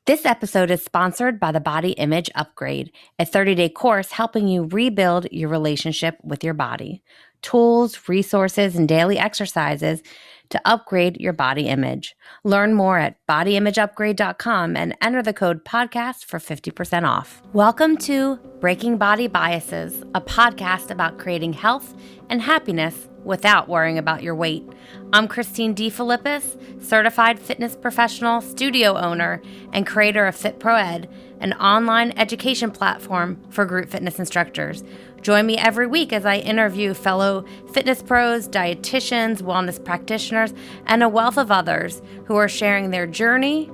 This episode is sponsored by the Body Image Upgrade, a 30-day course helping you rebuild your relationship with your body. Tools, resources, and daily exercises to upgrade your body image. Learn more at bodyimageupgrade.com and enter the code podcast for 50% off. Welcome to Breaking Body Biases, a podcast about creating health and happiness without worrying about your weight. I'm Christine D. Philippus, certified fitness professional, studio owner, and creator of FitProEd, an online education platform for group fitness instructors. Join me every week as I interview fellow fitness pros, dietitians, wellness practitioners, and a wealth of others who are sharing their journey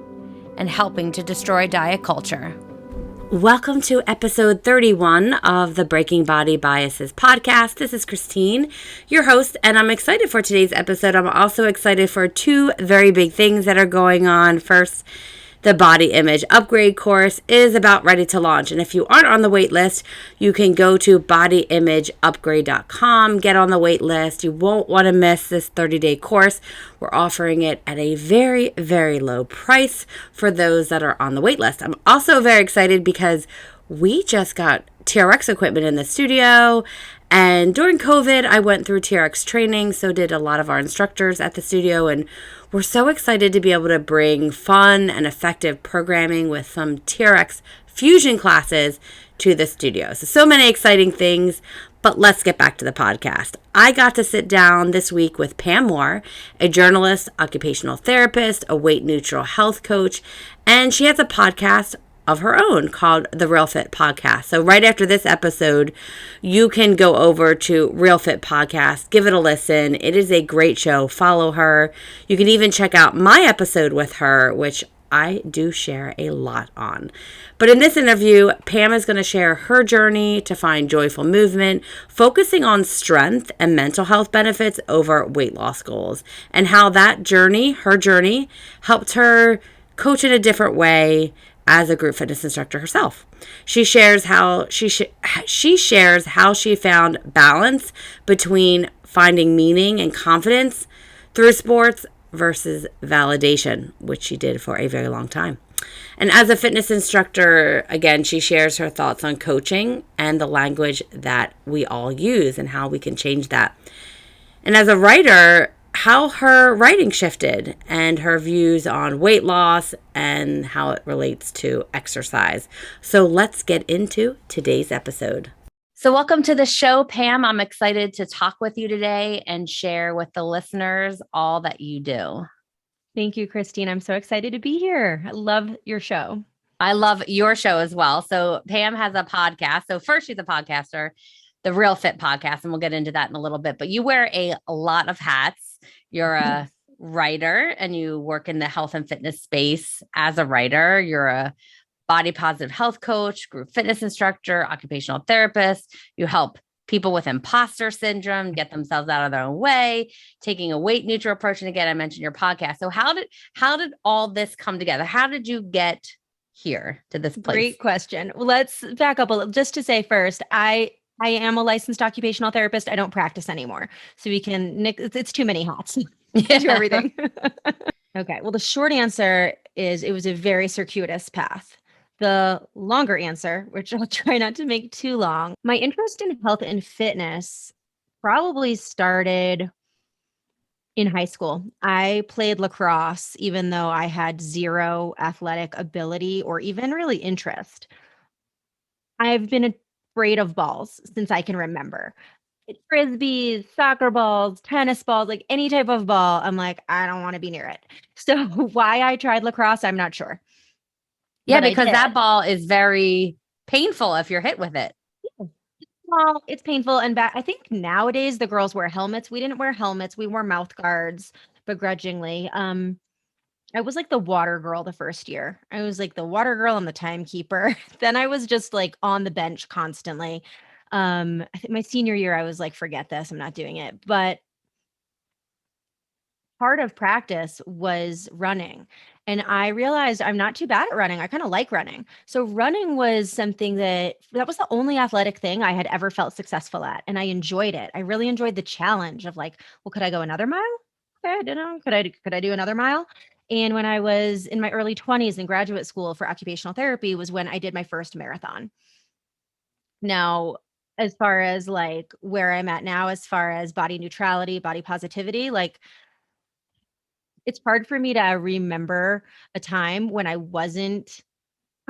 and helping to destroy diet culture. Welcome to episode 31 of the Breaking Body Biases podcast. This is Christine, your host, and I'm excited for today's episode. I'm also excited for two very big things that are going on. First, the Body Image Upgrade course is about ready to launch. And if you aren't on the wait list, you can go to bodyimageupgrade.com, get on the wait list. You won't want to miss this 30-day course. We're offering it at a very, very low price for those that are on the wait list. I'm also very excited because we just got TRX equipment in the studio. And during COVID, I went through TRX training, so did a lot of our instructors at the studio, and we're so excited to be able to bring fun and effective programming with some TRX fusion classes to the studio. So many exciting things, but let's get back to the podcast. I got to sit down this week with Pam Moore, a journalist, occupational therapist, a weight-neutral health coach, and she has a podcast of her own called the Real Fit Podcast. So right after this episode, you can go over to Real Fit Podcast, give it a listen. It is a great show. Follow her. You can even check out my episode with her, which I do share a lot on. But in this interview, Pam is going to share her journey to find joyful movement, focusing on strength and mental health benefits over weight loss goals, and how that journey, her journey, helped her coach in a different way as a group fitness instructor herself. She shares how she found balance between finding meaning and confidence through sports versus validation, which she did for a very long time. And as a fitness instructor, again, she shares her thoughts on coaching and the language that we all use and how we can change that. And as a writer, how her writing shifted and her views on weight loss and how it relates to exercise. So let's get into today's episode. So welcome to the show, Pam. I'm excited to talk with you today and share with the listeners all that you do. Thank you, Christine. I'm so excited to be here. I love your show. I love your show as well. So Pam has a podcast. So first, she's a podcaster, the Real Fit Podcast, and we'll get into that in a little bit. But you wear a lot of hats. You're a writer and you work in the health and fitness space as a writer. You're a body positive health coach, group fitness instructor, occupational therapist. You help people with imposter syndrome get themselves out of their own way, taking a weight neutral approach. And again, I mentioned your podcast. So how did all this come together? How did you get here to this place? Great question. Well, let's back up a little. Just to say first, I am a licensed occupational therapist. I don't practice anymore. So it's too many hats to do everything. Okay. Well, the short answer is it was a very circuitous path. The longer answer, which I'll try not to make too long, my interest in health and fitness probably started in high school. I played lacrosse, even though I had zero athletic ability or even really interest. I've been afraid of balls since I can remember. Frisbees, soccer balls, tennis balls, like any type of ball. I'm like, I don't want to be near it. So why I tried lacrosse, I'm not sure. Yeah, because that ball is very painful if you're hit with it. Well, it's painful. And I think nowadays the girls wear helmets. We didn't wear helmets. We wore mouth guards begrudgingly. I was like the water girl the first year. I was like the water girl and the timekeeper. Then I was just like on the bench constantly. I think my senior year, I was like, forget this, I'm not doing it. But part of practice was running. And I realized I'm not too bad at running. I kind of like running. So running was something that was the only athletic thing I had ever felt successful at. And I enjoyed it. I really enjoyed the challenge of like, well, could I go another mile? Okay, I don't know. Could I do another mile? And when I was in my early 20s in graduate school for occupational therapy was when I did my first marathon. Now, as far as like where I'm at now, as far as body neutrality, body positivity, like it's hard for me to remember a time when I wasn't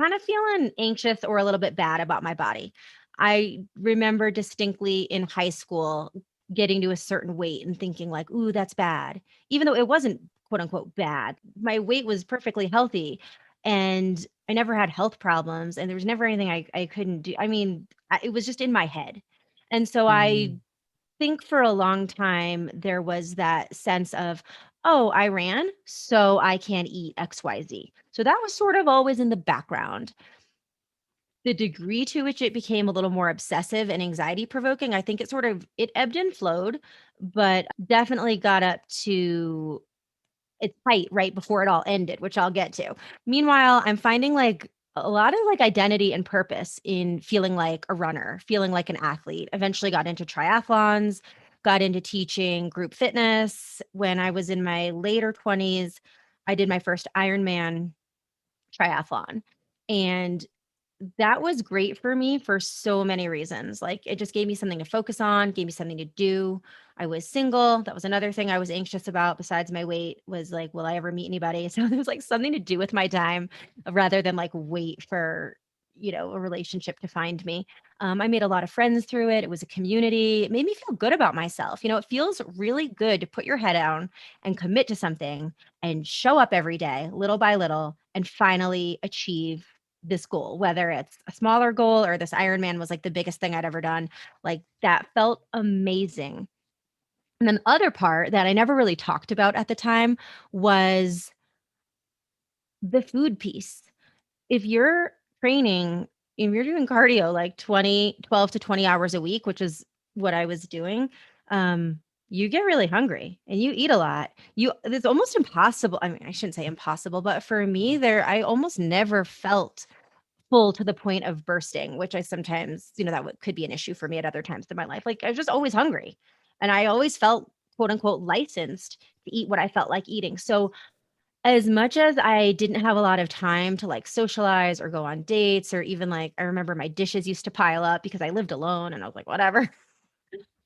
kind of feeling anxious or a little bit bad about my body. I remember distinctly in high school getting to a certain weight and thinking like, "Ooh, that's bad." Even though it wasn't quote unquote bad. My weight was perfectly healthy and I never had health problems and there was never anything I couldn't do. I mean, it was just in my head. And so I Mm. think for a long time there was that sense of, oh, I ran, so I can eat XYZ. So that was sort of always in the background. The degree to which it became a little more obsessive and anxiety provoking, I think it ebbed and flowed, but definitely got up to its height right before it all ended, which I'll get to. Meanwhile, I'm finding like a lot of like identity and purpose in feeling like a runner, feeling like an athlete. Eventually got into triathlons, got into teaching group fitness. When I was in my later 20s, I did my first Ironman triathlon. And that was great for me for so many reasons. Like, it just gave me something to focus on, gave me something to do. I was single. That was another thing I was anxious about besides my weight was like, will I ever meet anybody? So there was like something to do with my time rather than like wait for, a relationship to find me. I made a lot of friends through it. It was a community. It made me feel good about myself. It feels really good to put your head down and commit to something and show up every day, little by little, and finally achieve this goal, whether it's a smaller goal or this Ironman was like the biggest thing I'd ever done. Like that felt amazing. And then the other part that I never really talked about at the time was the food piece. If you're training, if you're doing cardio like 12 to 20 hours a week, which is what I was doing, you get really hungry and you eat a lot. It's almost impossible. I mean, I shouldn't say impossible, but for me, I almost never felt full to the point of bursting, which I sometimes, could be an issue for me at other times in my life. Like I was just always hungry and I always felt quote unquote licensed to eat what I felt like eating. So as much as I didn't have a lot of time to like socialize or go on dates or even like I remember my dishes used to pile up because I lived alone and I was like, whatever.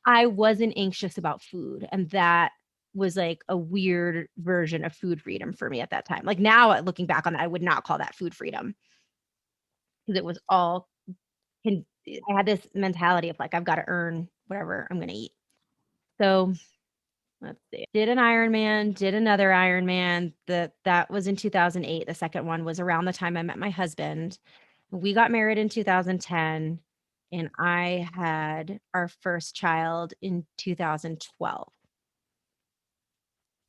I wasn't anxious about food. And that was like a weird version of food freedom for me at that time. Like now looking back on that, I would not call that food freedom because it was all I had this mentality of like, I've got to earn whatever I'm going to eat. So let's see. Did an Ironman, did another Ironman. That was in 2008. The second one was around the time I met my husband. We got married in 2010 and I had our first child in 2012.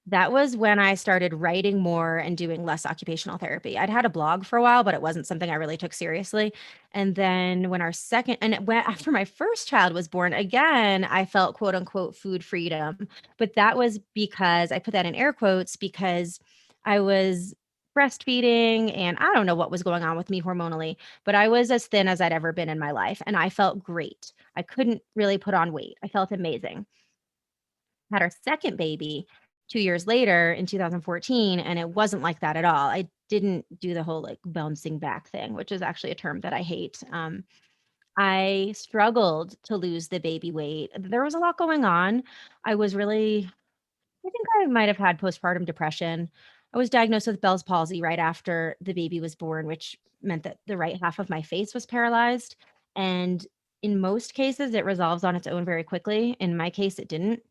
That was when I started writing more and doing less occupational therapy. I'd had a blog for a while, but it wasn't something I really took seriously. And then after my first child was born, again, I felt quote unquote food freedom. But that was because I put that in air quotes because I was breastfeeding and I don't know what was going on with me hormonally, but I was as thin as I'd ever been in my life. And I felt great. I couldn't really put on weight. I felt amazing. Had our second baby 2 years later in 2014, and it wasn't like that at all. I didn't do the whole like bouncing back thing, which is actually a term that I hate. I struggled to lose the baby weight. There was a lot going on. I think I might have had postpartum depression. I was diagnosed with Bell's palsy right after the baby was born, which meant that the right half of my face was paralyzed. And in most cases, it resolves on its own very quickly. In my case, it didn't.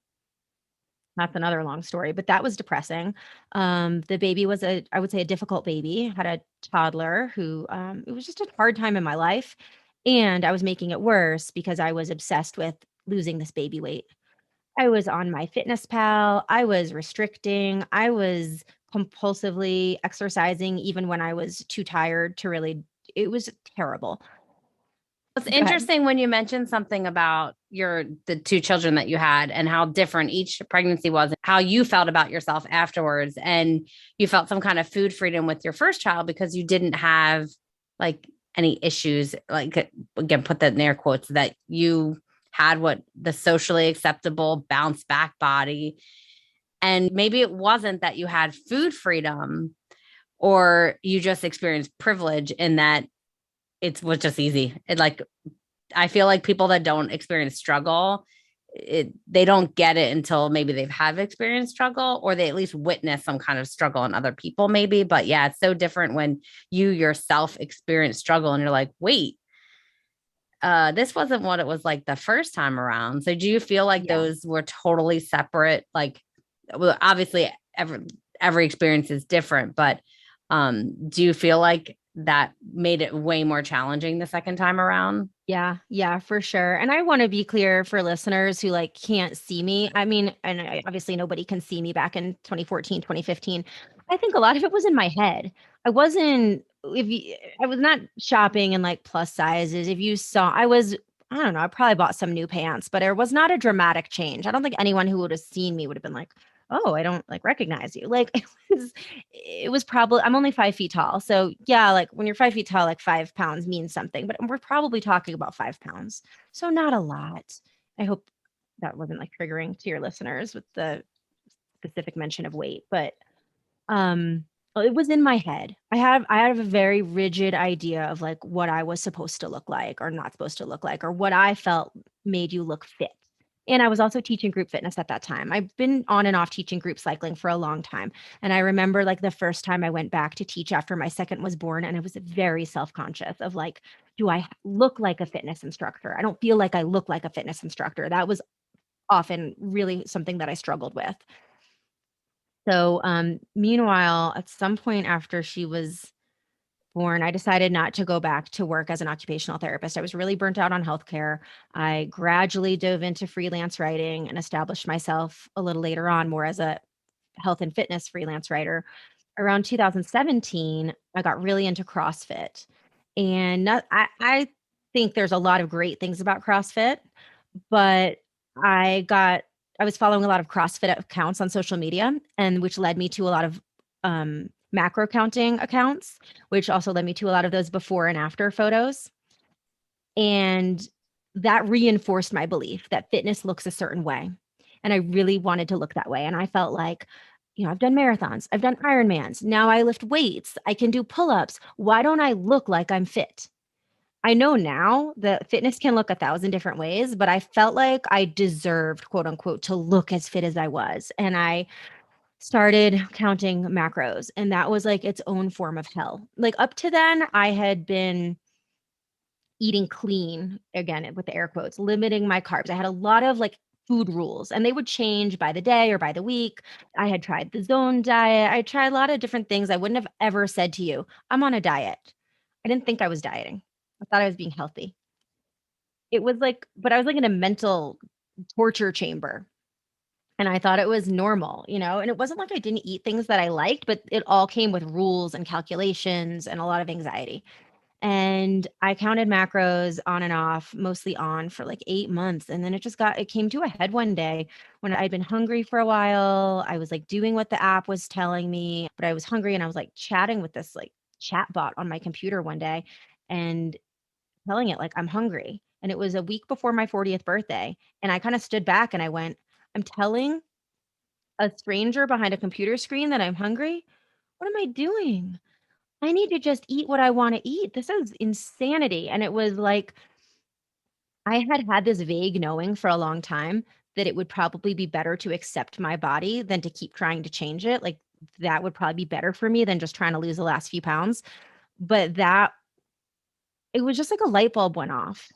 That's another long story, but that was depressing. The baby was I would say a difficult baby. Had a toddler who, it was just a hard time in my life. And I was making it worse because I was obsessed with losing this baby weight. I was on my fitness pal. I was restricting. I was compulsively exercising even when I was too tired to really, it was terrible. It's Go ahead. interesting when you mentioned something about the two children that you had and how different each pregnancy was and how you felt about yourself afterwards. And you felt some kind of food freedom with your first child because you didn't have like any issues, like again, put that in air quotes, that you had what the socially acceptable bounce back body. And maybe it wasn't that you had food freedom or you just experienced privilege in that it was just easy. I feel like people that don't experience struggle, they don't get it until maybe they've have experienced struggle or they at least witness some kind of struggle in other people maybe. But yeah, it's so different when you yourself experience struggle and you're like, wait, this wasn't what it was like the first time around. So do you feel like those were totally separate? Like, well, obviously every experience is different, but do you feel like that made it way more challenging the second time around? Yeah, for sure. And I want to be clear for listeners who like can't see me. I mean, and obviously nobody can see me back in 2014, 2015. I think a lot of it was in my head. I wasn't if you, I was not shopping in like plus sizes. If you saw, I don't know, I probably bought some new pants, but there was not a dramatic change. I don't think anyone who would have seen me would have been like, "Oh, I don't like recognize you." Like it was probably, I'm only 5 feet tall. So yeah, like when you're 5 feet tall, like 5 pounds means something, but we're probably talking about 5 pounds. So not a lot. I hope that wasn't like triggering to your listeners with the specific mention of weight, but well, it was in my head. I have a very rigid idea of like what I was supposed to look like or not supposed to look like, or what I felt made you look fit. And I was also teaching group fitness at that time. I've been on and off teaching group cycling for a long time. And I remember like the first time I went back to teach after my second was born, and I was very self-conscious of like, do I look like a fitness instructor? I don't feel like I look like a fitness instructor. That was often really something that I struggled with. So, meanwhile, at some point after she was born, I decided not to go back to work as an occupational therapist. I was really burnt out on healthcare. I gradually dove into freelance writing and established myself a little later on more as a health and fitness freelance writer. Around 2017, I got really into CrossFit. And I think there's a lot of great things about CrossFit, but I got I was following a lot of CrossFit accounts on social media, and which led me to a lot of macro counting accounts, which also led me to a lot of those before and after photos. And that reinforced my belief that fitness looks a certain way. And I really wanted to look that way. And I felt like, I've done marathons, I've done Ironmans. Now I lift weights, I can do pull ups. Why don't I look like I'm fit? I know now that fitness can look 1,000 different ways, but I felt like I deserved, quote unquote, to look as fit as I was. And I started counting macros, and that was like its own form of hell. Like up to then, I had been eating clean, again, with the air quotes, limiting my carbs. I had a lot of like food rules, and they would change by the day or by the week. I had tried the zone diet. I tried a lot of different things. I wouldn't have ever said to you, I'm on a diet. I didn't think I was dieting. I thought I was being healthy. It was like, but I was like in a mental torture chamber. And I thought it was normal, and it wasn't like I didn't eat things that I liked, but it all came with rules and calculations and a lot of anxiety. And I counted macros on and off, mostly on for like 8 months. And then it came to a head one day when I'd been hungry for a while. I was like doing what the app was telling me, but I was hungry and I was like chatting with this like chat bot on my computer one day and telling it like I'm hungry. And it was a week before my 40th birthday. And I kind of stood back and I went, I'm telling a stranger behind a computer screen that I'm hungry. What am I doing? I need to just eat what I want to eat. This is insanity. And it was like I had had this vague knowing for a long time that it would probably be better to accept my body than to keep trying to change it. Like that would probably be better for me than just trying to lose the last few pounds. But it was just like a light bulb went off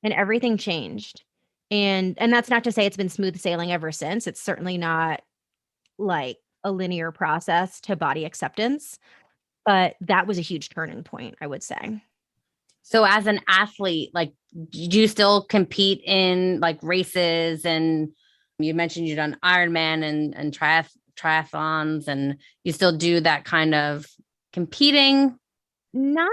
and everything changed. And that's not to say it's been smooth sailing ever since. It's certainly not like a linear process to body acceptance, but that was a huge turning point, I would say. So as an athlete, like, do you still compete in like races? And you mentioned you've done Ironman and triathlons, and you still do that kind of competing? Not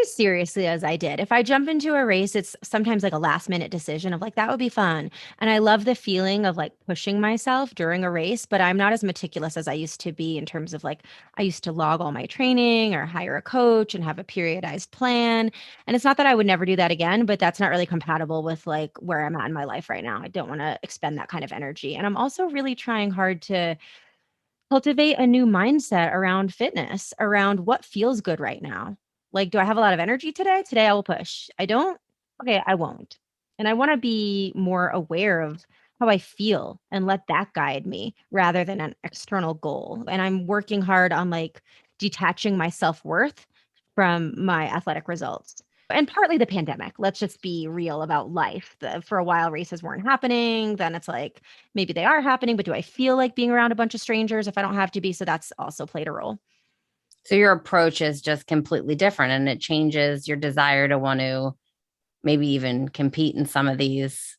as seriously as I did. If I jump into a race, it's sometimes like a last minute decision of like that would be fun. And I love the feeling of like pushing myself during a race, but I'm not as meticulous as I used to be in terms of like I used to log all my training or hire a coach and have a periodized plan. And it's not that I would never do that again, but that's not really compatible with like where I'm at in my life right now. I don't want to expend that kind of energy. And I'm also really trying hard to cultivate a new mindset around fitness, around what feels good right now. Like, do I have a lot of energy today? Today I will push. I don't? Okay, I won't. And I want to be more aware of how I feel and let that guide me rather than an external goal. And I'm working hard on like detaching my self worth from my athletic results. And partly the pandemic. Let's just be real about life. For a while, races weren't happening. Then it's like, maybe they are happening, but do I feel like being around a bunch of strangers if I don't have to be? So that's also played a role. So your approach is just completely different and it changes your desire to want to maybe even compete in some of these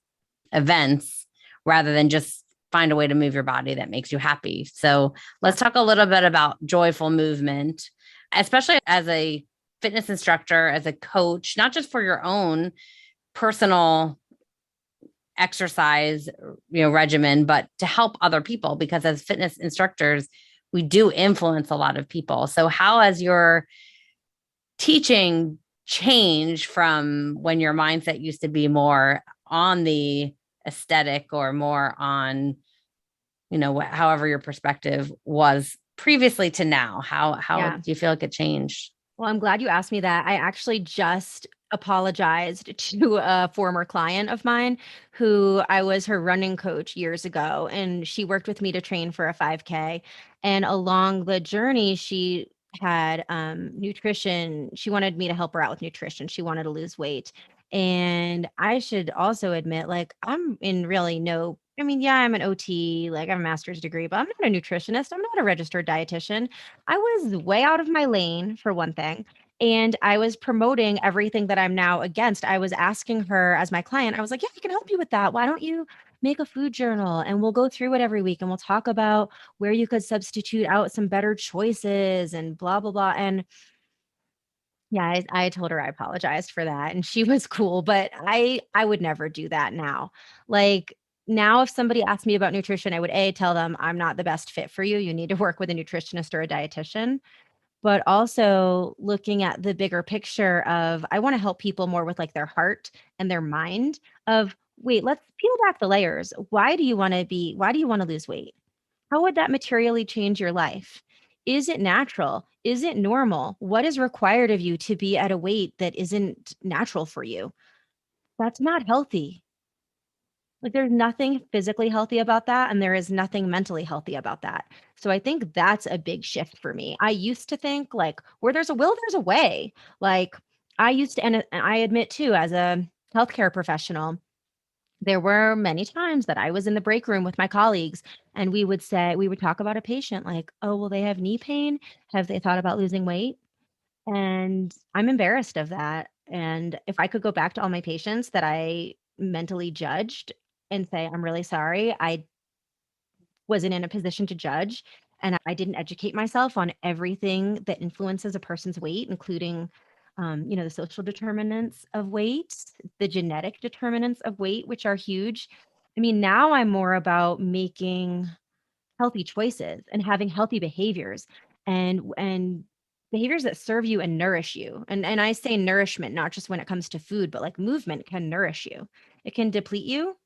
events rather than just find a way to move your body that makes you happy. So Yeah. let's talk a little bit about joyful movement, especially as a fitness instructor, as a coach, not just for your own personal exercise, regimen, but to help other people because as fitness instructors, we do influence a lot of people. So how has your teaching changed from when your mindset used to be more on the aesthetic or more on, however your perspective was previously to now? How Yeah. do you feel like it changed? Well, I'm glad you asked me that. I actually just apologized to a former client of mine who I was her running coach years ago, and she worked with me to train for a 5K. And along the journey, she had nutrition. She wanted me to help her out with nutrition. She wanted to lose weight. And I should also admit, like, I'm in really no, I mean, yeah, I'm an OT, like, I have a master's degree, but I'm not a nutritionist. I'm not a registered dietitian. I was way out of my lane for one thing. And I was promoting everything that I'm now against. I was asking her as my client, I was like, yeah, I can help you with that. Why don't you make a food journal and we'll go through it every week and we'll talk about where you could substitute out some better choices and blah, blah, blah. And yeah, I told her I apologized for that and she was cool, but I would never do that now. Like now if somebody asked me about nutrition, I would tell them I'm not the best fit for you. You need to work with a nutritionist or a dietitian, but also looking at the bigger picture of I want to help people more with like their heart and their mind of wait, let's peel back the layers. Why do you want to lose weight? How would that materially change your life? Is it natural? Is it normal? What is required of you to be at a weight that isn't natural for you? That's not healthy. Like there's nothing physically healthy about that, and there is nothing mentally healthy about that. So I think that's a big shift for me. I used to think like where there's a will, there's a way. Like I used to, and I admit too, as a healthcare professional, there were many times that I was in the break room with my colleagues and we would talk about a patient like, oh, well, they have knee pain. Have they thought about losing weight? And I'm embarrassed of that. And if I could go back to all my patients that I mentally judged and say, I'm really sorry, I wasn't in a position to judge and I didn't educate myself on everything that influences a person's weight, including the social determinants of weight, the genetic determinants of weight, which are huge. I mean, now I'm more about making healthy choices and having healthy behaviors and behaviors that serve you and nourish you. And I say nourishment not just when it comes to food, but like movement can nourish you. It can deplete you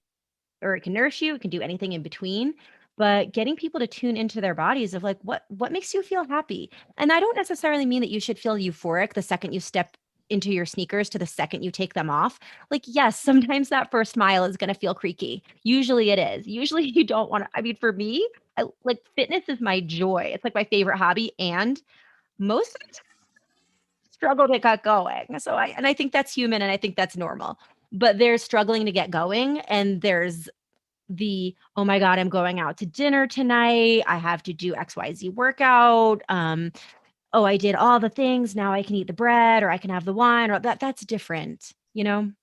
or it can nourish you, it can do anything in between. But getting people to tune into their bodies of like what makes you feel happy. And I don't necessarily mean that you should feel euphoric the second you step into your sneakers to the second you take them off. Like, yes, sometimes that first mile is going to feel creaky. Usually it is. Usually you don't want to. I mean, for me, like fitness is my joy. It's like my favorite hobby. And most of the time, I struggle to get going. I think that's human and I think that's normal. But there's struggling to get going. And there's oh my God, I'm going out to dinner tonight. I have to do XYZ workout. Oh, I did all the things. Now I can eat the bread or I can have the wine or that's different. So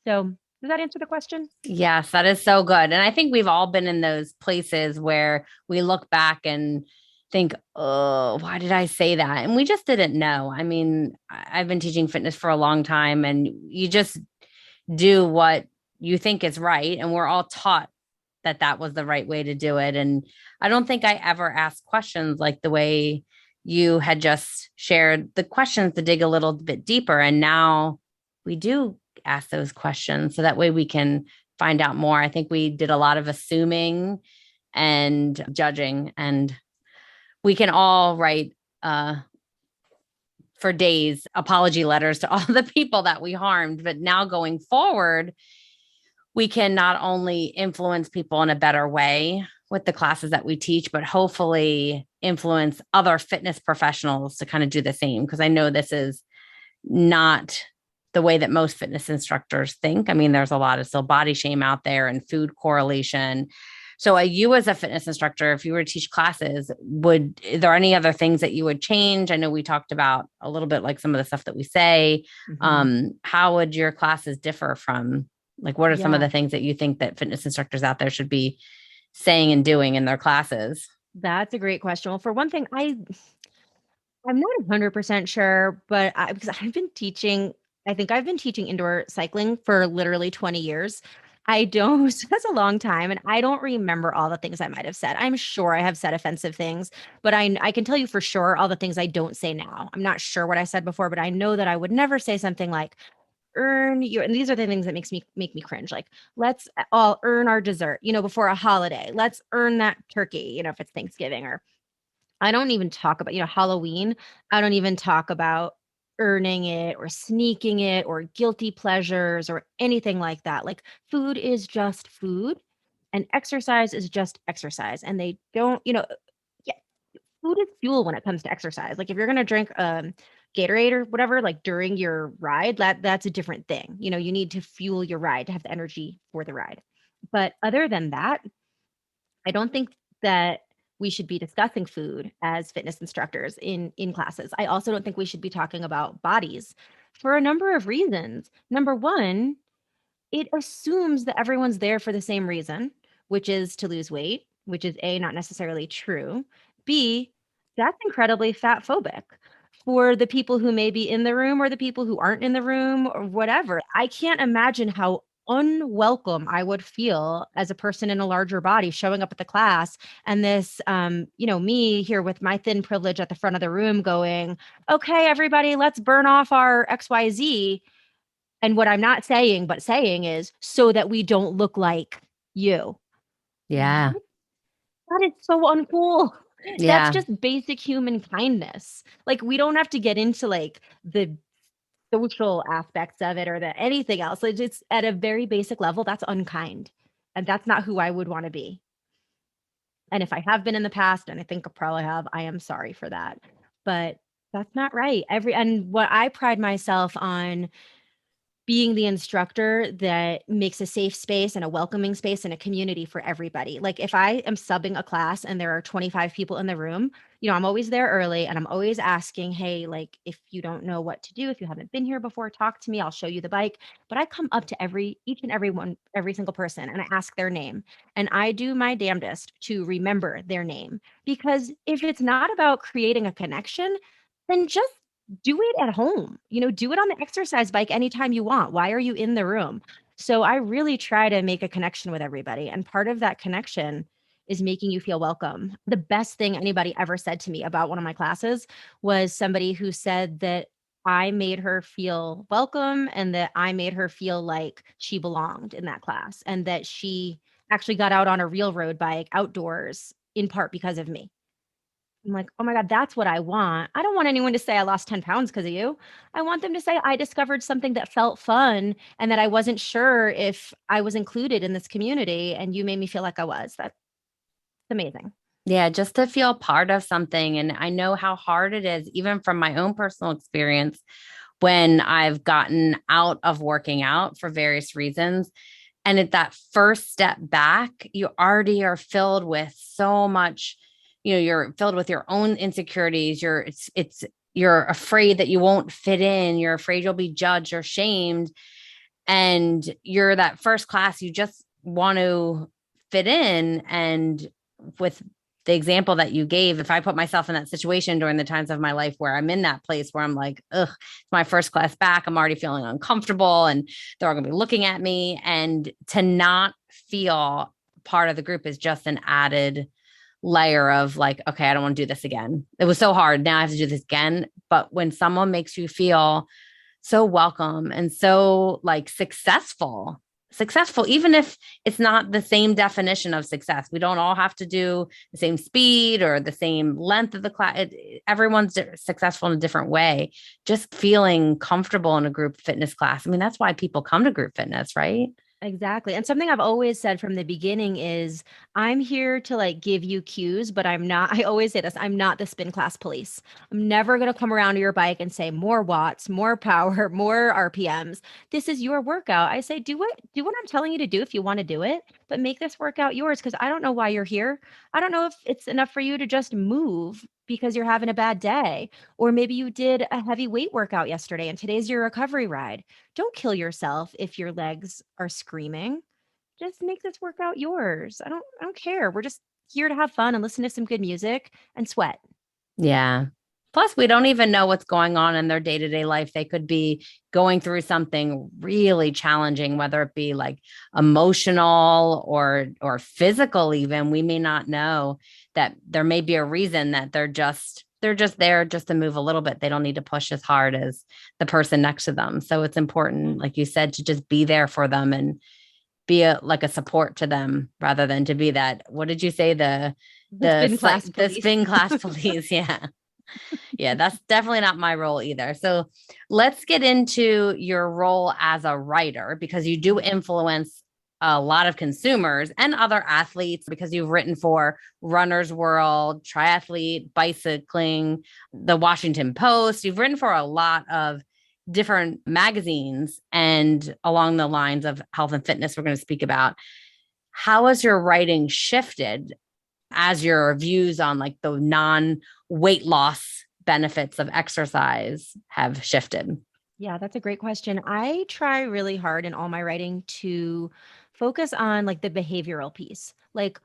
does that answer the question? Yes, that is so good. And I think we've all been in those places where we look back and think, oh, why did I say that? And we just didn't know. I mean, I've been teaching fitness for a long time, and you just do what you think is right. And we're all taught that that was the right way to do it. And I don't think I ever asked questions like the way you had just shared the questions to dig a little bit deeper. And now we do ask those questions so that way we can find out more. I think we did a lot of assuming and judging, and we can all write for days apology letters to all the people that we harmed. But now going forward, we can not only influence people in a better way with the classes that we teach, but hopefully influence other fitness professionals to kind of do the same. Because I know this is not the way that most fitness instructors think. I mean, there's a lot of still body shame out there and food correlation. So you as a fitness instructor, if you were to teach classes, is there any other things that you would change? I know we talked about a little bit like some of the stuff that we say. How would your classes differ from, like, what are some of the things that you think that fitness instructors out there should be saying and doing in their classes? That's a great question. Well, for one thing, I'm not 100% sure, but because I've been teaching, I think I've been teaching indoor cycling for literally 20 years. I don't, that's a long time. And I don't remember all the things I might have said. I'm sure I have said offensive things, but I can tell you for sure all the things I don't say now. I'm not sure what I said before, but I know that I would never say something like, earn your, and these are the things that make me cringe. Like, let's all earn our dessert, before a holiday. Let's earn that turkey, if it's Thanksgiving. Or I don't even talk about, Halloween. I don't even talk about earning it or sneaking it or guilty pleasures or anything like that. Like, food is just food and exercise is just exercise. And they don't, yeah, food is fuel when it comes to exercise. Like, if you're going to drink Gatorade or whatever, like during your ride, that's a different thing. You need to fuel your ride to have the energy for the ride. But other than that, I don't think that we should be discussing food as fitness instructors in classes. I also don't think we should be talking about bodies for a number of reasons. Number one, it assumes that everyone's there for the same reason, which is to lose weight, which is A, not necessarily true. B, that's incredibly fat phobic for the people who may be in the room or the people who aren't in the room or whatever. I can't imagine how unwelcome I would feel as a person in a larger body showing up at the class and this me here with my thin privilege at the front of the room going, okay, everybody, let's burn off our XYZ. And what I'm not saying, but saying is so that we don't look like you. Yeah. That is so uncool. That's Yeah. just basic human kindness. Like, we don't have to get into like the social aspects of it or the anything else. Like, it's at a very basic level, that's unkind. And that's not who I would want to be. And if I have been in the past, and I think I probably have, I am sorry for that. But that's not right. And what I pride myself on being the instructor that makes a safe space and a welcoming space and a community for everybody. Like, if I am subbing a class and there are 25 people in the room, I'm always there early and I'm always asking, hey, like, if you don't know what to do, if you haven't been here before, talk to me. I'll show you the bike. But I come up to each and every one, every single person, and I ask their name. And I do my damnedest to remember their name. Because if it's not about creating a connection, then just do it at home. Do it on the exercise bike anytime you want. Why are you in the room? So I really try to make a connection with everybody. And part of that connection is making you feel welcome. The best thing anybody ever said to me about one of my classes was somebody who said that I made her feel welcome and that I made her feel like she belonged in that class and that she actually got out on a real road bike outdoors in part because of me. I'm like, oh my God, that's what I want. I don't want anyone to say I lost 10 pounds because of you. I want them to say I discovered something that felt fun and that I wasn't sure if I was included in this community and you made me feel like I was. That's amazing. Yeah, just to feel part of something. And I know how hard it is, even from my own personal experience, when I've gotten out of working out for various reasons. And at that first step back, you already are filled with so much, you're filled with your own insecurities. You're afraid that you won't fit in. You're afraid you'll be judged or shamed. And you're that first class, you just want to fit in. And with the example that you gave, if I put myself in that situation during the times of my life where I'm in that place where I'm like, ugh, it's my first class back, I'm already feeling uncomfortable and they're all going to be looking at me. And to not feel part of the group is just an added layer of like, okay, I don't want to do this again. It was so hard. Now I have to do this again. But when someone makes you feel so welcome and so like successful, even if it's not the same definition of success. We don't all have to do the same speed or the same length of the class. Everyone's successful in a different way. Just feeling comfortable in a group fitness class. I mean, that's why people come to group fitness, right? Exactly. And something I've always said from the beginning is I'm here to like give you cues, but I'm not, I always say this, I'm not the spin class police. I'm never going to come around to your bike and say more watts, more power, more RPMs. This is your workout. I say, do what I'm telling you to do if you want to do it, but make this workout yours because I don't know why you're here. I don't know if it's enough for you to just move because you're having a bad day. Or maybe you did a heavy weight workout yesterday and today's your recovery ride. Don't kill yourself if your legs are screaming. Just make this workout yours. I don't care. We're just here to have fun and listen to some good music and sweat. Yeah. Plus, we don't even know what's going on in their day-to-day life. They could be going through something really challenging, whether it be like emotional or physical even. We may not know that there may be a reason that they're just there just to move a little bit. They don't need to push as hard as the person next to them. So it's important, like you said, to just be there for them and be like a support to them rather than to be that, what did you say? The spin class police. Yeah. Yeah, that's definitely not my role either. So let's get into your role as a writer because you do influence a lot of consumers and other athletes because you've written for Runner's World, Triathlete, Bicycling, the Washington Post. You've written for a lot of different magazines and along the lines of health and fitness we're going to speak about. How has your writing shifted as your views on like the non-weight loss benefits of exercise have shifted? Yeah, that's a great question. I try really hard in all my writing to focus on like the behavioral piece. Like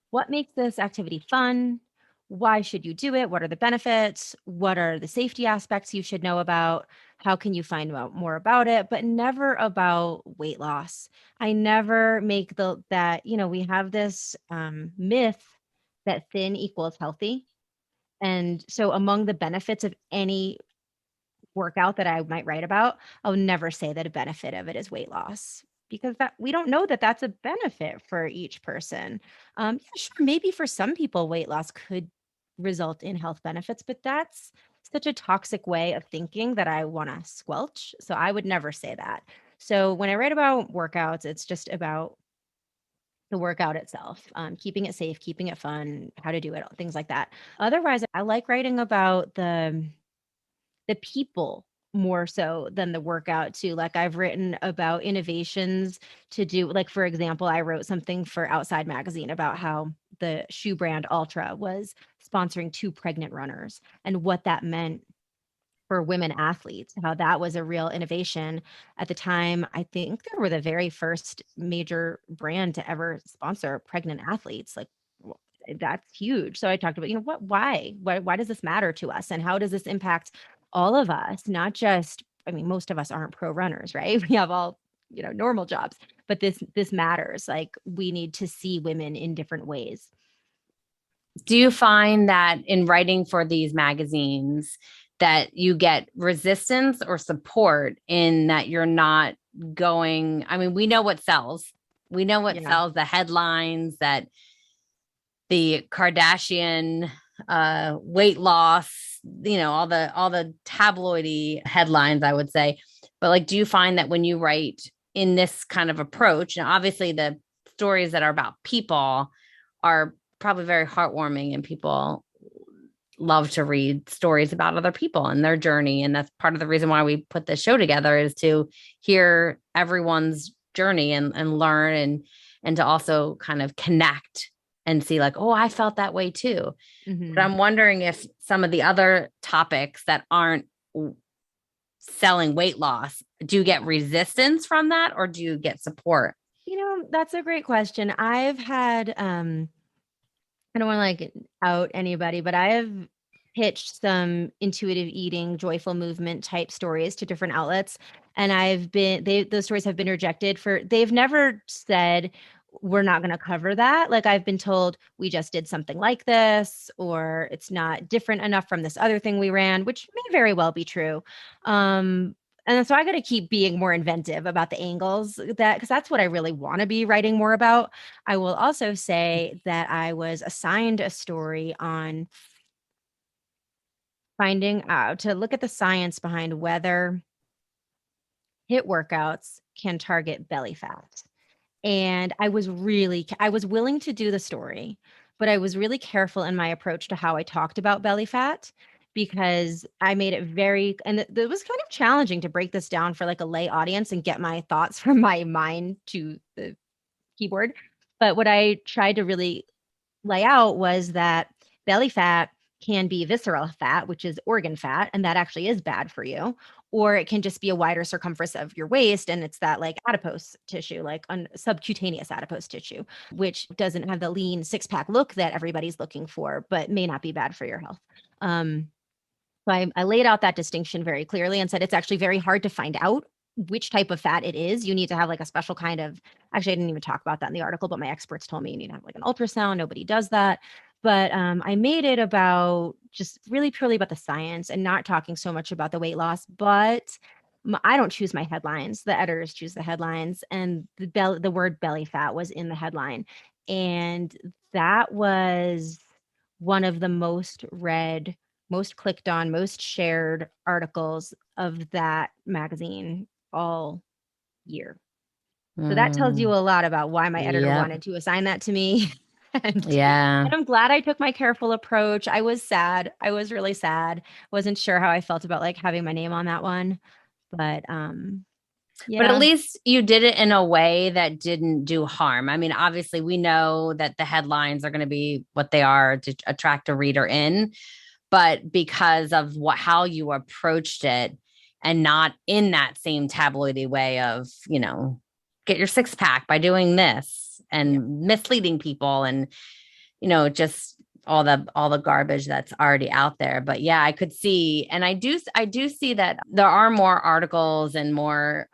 what makes this activity fun? Why should you do it? What are the benefits? What are the safety aspects you should know about? How can you find out more about it? But never about weight loss. I never make we have this myth that thin equals healthy. And so among the benefits of any workout that I might write about, I'll never say that a benefit of it is weight loss because that we don't know that that's a benefit for each person. Yeah, sure, maybe for some people, weight loss could result in health benefits, but that's such a toxic way of thinking that I want to squelch. So I would never say that. So when I write about workouts, it's just about the workout itself, keeping it safe, keeping it fun, how to do it, things like that. Otherwise, I like writing about the people more so than the workout too. Like I've written about innovations to do, like, for example, I wrote something for Outside Magazine about how the shoe brand Ultra was sponsoring two pregnant runners and what that meant for women athletes, how that was a real innovation. At the time, I think they were the very first major brand to ever sponsor pregnant athletes. Like that's huge. So I talked about, why does this matter to us? And how does this impact all of us? Not just, I mean, most of us aren't pro runners, right? We have all, normal jobs, but this matters. Like we need to see women in different ways. Do you find that in writing for these magazines that you get resistance or support in that you're not going, I mean, we know what sells. We know what sells, the headlines that the Kardashian weight loss, all the tabloidy headlines, I would say. But like, do you find that when you write in this kind of approach, now obviously the stories that are about people are probably very heartwarming and people love to read stories about other people and their journey. And that's part of the reason why we put this show together is to hear everyone's journey and learn and to also kind of connect and see like, oh, I felt that way too. Mm-hmm. But I'm wondering if some of the other topics that aren't selling weight loss, do you get resistance from that or do you get support? That's a great question. I've had I don't want to like out anybody, but I have pitched some intuitive eating, joyful movement type stories to different outlets. And those stories have been rejected they've never said, we're not going to cover that. Like I've been told we just did something like this, or it's not different enough from this other thing we ran, which may very well be true. And so I got to keep being more inventive about the angles because that's what I really want to be writing more about. I will also say that I was assigned a story on finding out to look at the science behind whether HIIT workouts can target belly fat. And I was willing to do the story, but I was really careful in my approach to how I talked about belly fat because I made it it was kind of challenging to break this down for like a lay audience and get my thoughts from my mind to the keyboard. But what I tried to really lay out was that belly fat can be visceral fat, which is organ fat, and that actually is bad for you. Or it can just be a wider circumference of your waist, and it's that like adipose tissue, like subcutaneous adipose tissue, which doesn't have the lean six-pack look that everybody's looking for, but may not be bad for your health. So I laid out that distinction very clearly and said it's actually very hard to find out which type of fat it is. You need to have like a special kind of, actually, I didn't even talk about that in the article, but my experts told me you need to have like an ultrasound. Nobody does that. But I made it about just really purely about the science and not talking so much about the weight loss. But I don't choose my headlines. The editors choose the headlines, and the word belly fat was in the headline. And that was one of the most read, most clicked on, most shared articles of that magazine all year. So that tells you a lot about why my editor Yep. wanted to assign that to me. Yeah. And I'm glad I took my careful approach. I was sad. I was really sad. Wasn't sure how I felt about like having my name on that one. But But at yeah. least you did it in a way that didn't do harm. I mean, obviously, we know that the headlines are going to be what they are to attract a reader in, but because of how you approached it and not in that same tabloidy way of, get your six pack by doing this Yeah. and misleading people and, just all the garbage that's already out there. But yeah, I could see, and I do see that there are more articles and more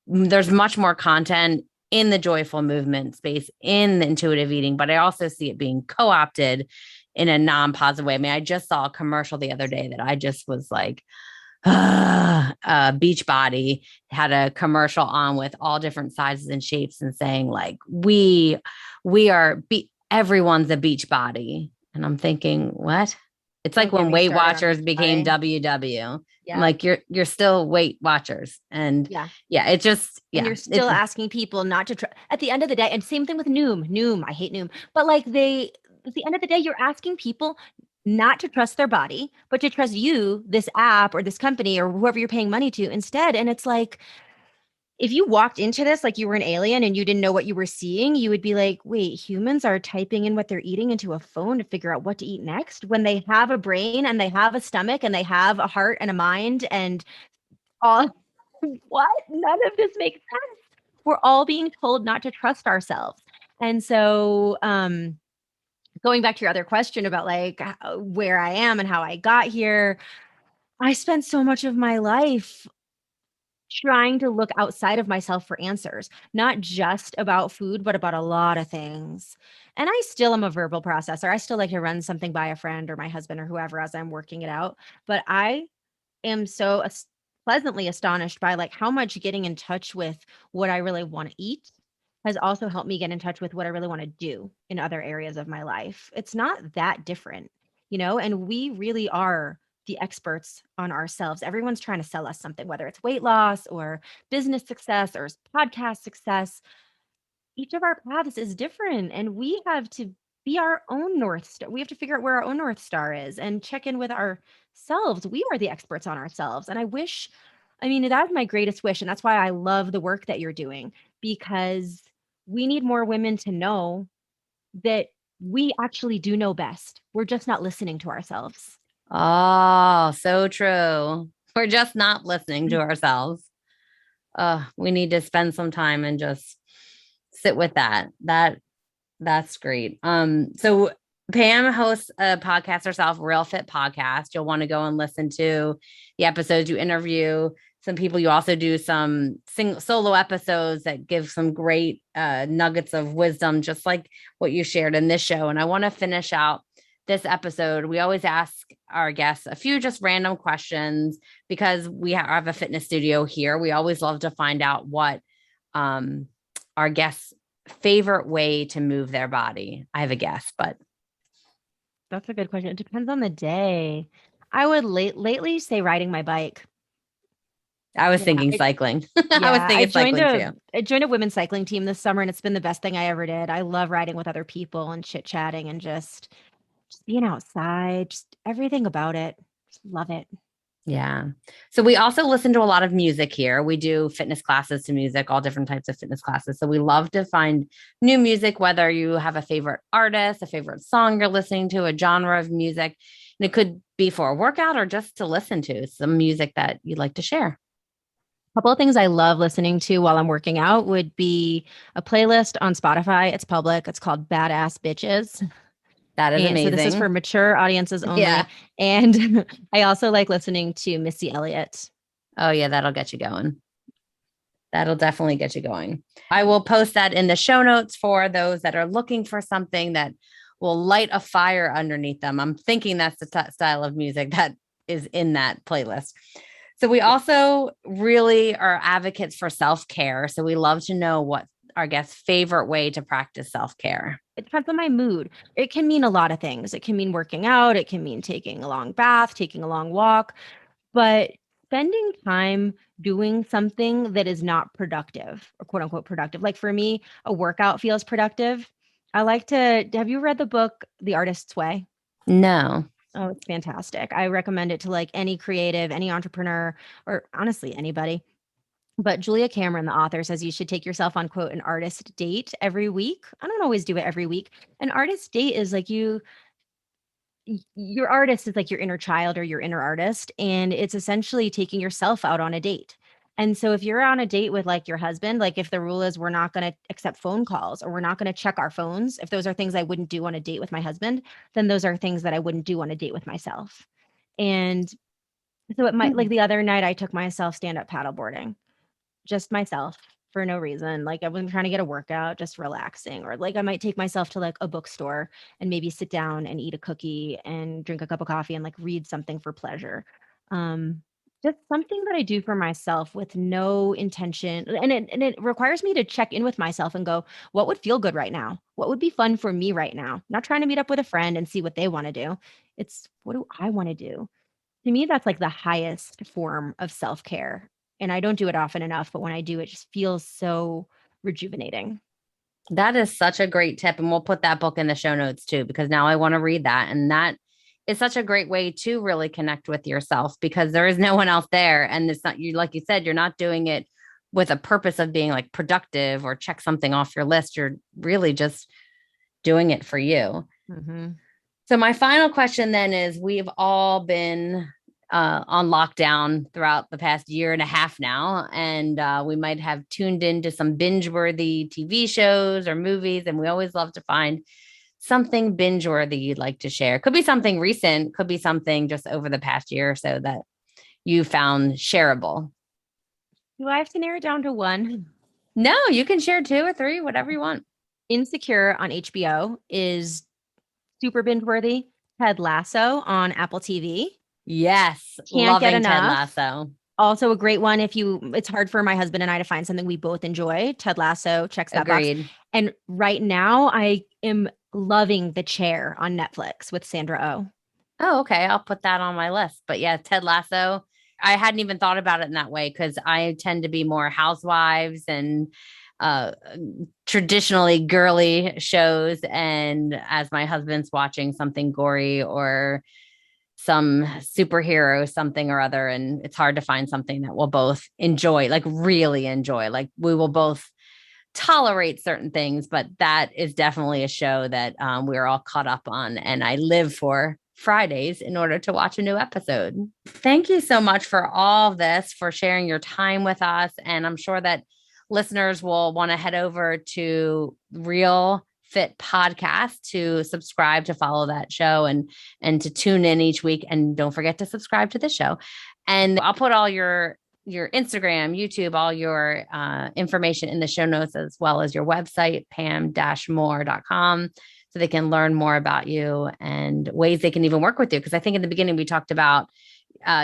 there's much more content in the joyful movement space, in the intuitive eating, but I also see it being co-opted in a non-positive way. I mean, I just saw a commercial the other day that I just was like, Beachbody had a commercial on with all different sizes and shapes and saying like, we are everyone's a beach body. And I'm thinking, what? It's like when Weight Watchers became WW. Yeah. Like you're still Weight Watchers. And yeah, it just, and you're still asking people not to try at the end of the day. And same thing with Noom. I hate Noom, but like at the end of the day, you're asking people not to trust their body, but to trust you, this app or this company or whoever you're paying money to instead. And it's like, if you walked into this like you were an alien and you didn't know what you were seeing, you would be like, wait, humans are typing in what they're eating into a phone to figure out what to eat next when they have a brain and they have a stomach and they have a heart and a mind and all. What? None of this makes sense. We're all being told not to trust ourselves. And so, going back to your other question about like where I am and how I got here, I spent so much of my life trying to look outside of myself for answers, not just about food, but about a lot of things. And I still am a verbal processor. I still like to run something by a friend or my husband or whoever as I'm working it out. But I am so pleasantly astonished by like how much getting in touch with what I really want to eat has also helped me get in touch with what I really want to do in other areas of my life. It's not that different, and we really are the experts on ourselves. Everyone's trying to sell us something, whether it's weight loss or business success or podcast success. Each of our paths is different, and we have to be our own North Star. We have to figure out where our own North Star is and check in with ourselves. We are the experts on ourselves. And that's my greatest wish. And that's why I love the work that you're doing, because we need more women to know that we actually do know best. We're just not listening to ourselves. Oh, so true. We're just not listening to ourselves. We need to spend some time and just sit with that. That's great. So Pam hosts a podcast herself, Real Fit Podcast. You'll want to go and listen to the episodes. You interview some people. You also do some solo episodes that give some great nuggets of wisdom, just like what you shared in this show. And I want to finish out this episode. We always ask our guests a few just random questions because we have a fitness studio here. We always love to find out what our guests' favorite way to move their body. I have a guess, but That's a good question. It depends on the day. I would lately say riding my bike. I was Yeah, thinking cycling. I was yeah. thinking cycling too. I joined a women's cycling team this summer, and it's been the best thing I ever did. I love riding with other people and chit chatting and just being outside, just everything about it. Just love it. Yeah. So we also listen to a lot of music here. We do fitness classes to music, all different types of fitness classes. So we love to find new music, whether you have a favorite artist, a favorite song you're listening to, a genre of music. And it could be for a workout or just to listen to some music that you'd like to share. A couple of things I love listening to while I'm working out would be a playlist on Spotify. It's public. It's called Badass Bitches. That is And amazing. so this is for mature audiences only. Yeah. And I also like listening to Missy Elliott. Oh, yeah, that'll get you going. That'll definitely get you going. I will post that in the show notes for those that are looking for something that will light a fire underneath them. I'm thinking that's the style of music that is in that playlist. So we also really are advocates for self-care. So we love to know what our guest's favorite way to practice self-care. It depends on my mood. It can mean a lot of things. It can mean working out. It can mean taking a long bath, taking a long walk, but spending time doing something that is not productive or quote unquote productive. Like for me, a workout feels productive. Have you read the book, The Artist's Way? No. Oh, it's fantastic. I recommend it to like any creative, any entrepreneur, or honestly, anybody. But Julia Cameron, the author, says you should take yourself on quote an artist date every week. I don't always do it every week. An artist date is like your artist is like your inner child or your inner artist. And it's essentially taking yourself out on a date. And so if you're on a date with like your husband, like if the rule is we're not going to accept phone calls or we're not going to check our phones, if those are things I wouldn't do on a date with my husband, then those are things that I wouldn't do on a date with myself. And so it might, like the other night, I took myself stand up paddleboarding, just myself for no reason. Like I wasn't trying to get a workout, just relaxing. Or like I might take myself to like a bookstore and maybe sit down and eat a cookie and drink a cup of coffee and like read something for pleasure. Just something that I do for myself with no intention. And it requires me to check in with myself and go, what would feel good right now? What would be fun for me right now? Not trying to meet up with a friend and see what they want to do. It's what do I want to do? To me, that's like the highest form of self-care. And I don't do it often enough, but when I do, it just feels so rejuvenating. That is such a great tip. And we'll put that book in the show notes too, because now I want to read that. And that is such a great way to really connect with yourself because there is no one else there. And it's not you, like you said, you're not doing it with a purpose of being like productive or check something off your list. You're really just doing it for you. Mm-hmm. So my final question then is we've all been on lockdown throughout the past year and a half now. And we might have tuned into some binge-worthy TV shows or movies. And we always love to find something binge-worthy you'd like to share. Could be something recent, could be something just over the past year or so that you found shareable. Do I have to narrow it down to one? No, you can share 2 or 3, whatever you want. Insecure on HBO is super binge-worthy. Ted Lasso on Apple TV. Yes. Can't get loving Ted enough. Lasso. Also a great one it's hard for my husband and I to find something we both enjoy. Ted Lasso checks that box. And right now I am loving The Chair on Netflix with Sandra Oh. Oh, okay. I'll put that on my list. But yeah, Ted Lasso, I hadn't even thought about it in that way because I tend to be more housewives and traditionally girly shows. And as my husband's watching something gory or some superhero, something or other, and it's hard to find something that we'll both enjoy, like really enjoy. Like we will both tolerate certain things, but that is definitely a show that we're all caught up on. And I live for Fridays in order to watch a new episode. Thank you so much for all of this, for sharing your time with us. And I'm sure that listeners will want to head over to Real Fit podcast to subscribe, to follow that show and to tune in each week. And don't forget to subscribe to the show. And I'll put all your Instagram, YouTube, all your information in the show notes, as well as your website, pam-moore.com, so they can learn more about you and ways they can even work with you. Because I think in the beginning we talked about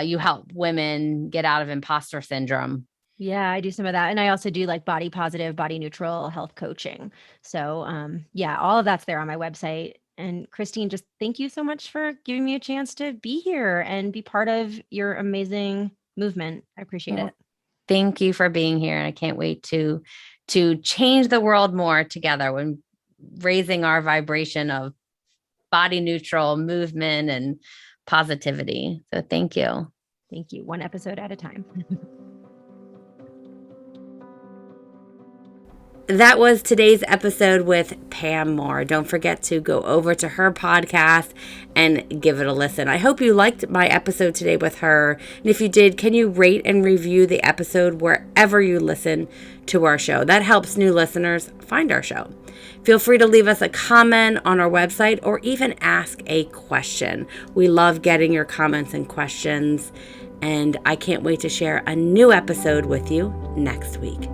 you help women get out of imposter syndrome. Yeah, I do some of that. And I also do like body positive, body neutral health coaching. So yeah, all of that's there on my website. And Christine, just thank you so much for giving me a chance to be here and be part of your amazing movement. I appreciate it. Thank you for being here. And I can't wait to change the world more together when raising our vibration of body neutral movement and positivity. So thank you. Thank you. One episode at a time. That was today's episode with Pam Moore. Don't forget to go over to her podcast and give it a listen. I hope you liked my episode today with her. And if you did, can you rate and review the episode wherever you listen to our show? That helps new listeners find our show. Feel free to leave us a comment on our website or even ask a question. We love getting your comments and questions. And I can't wait to share a new episode with you next week.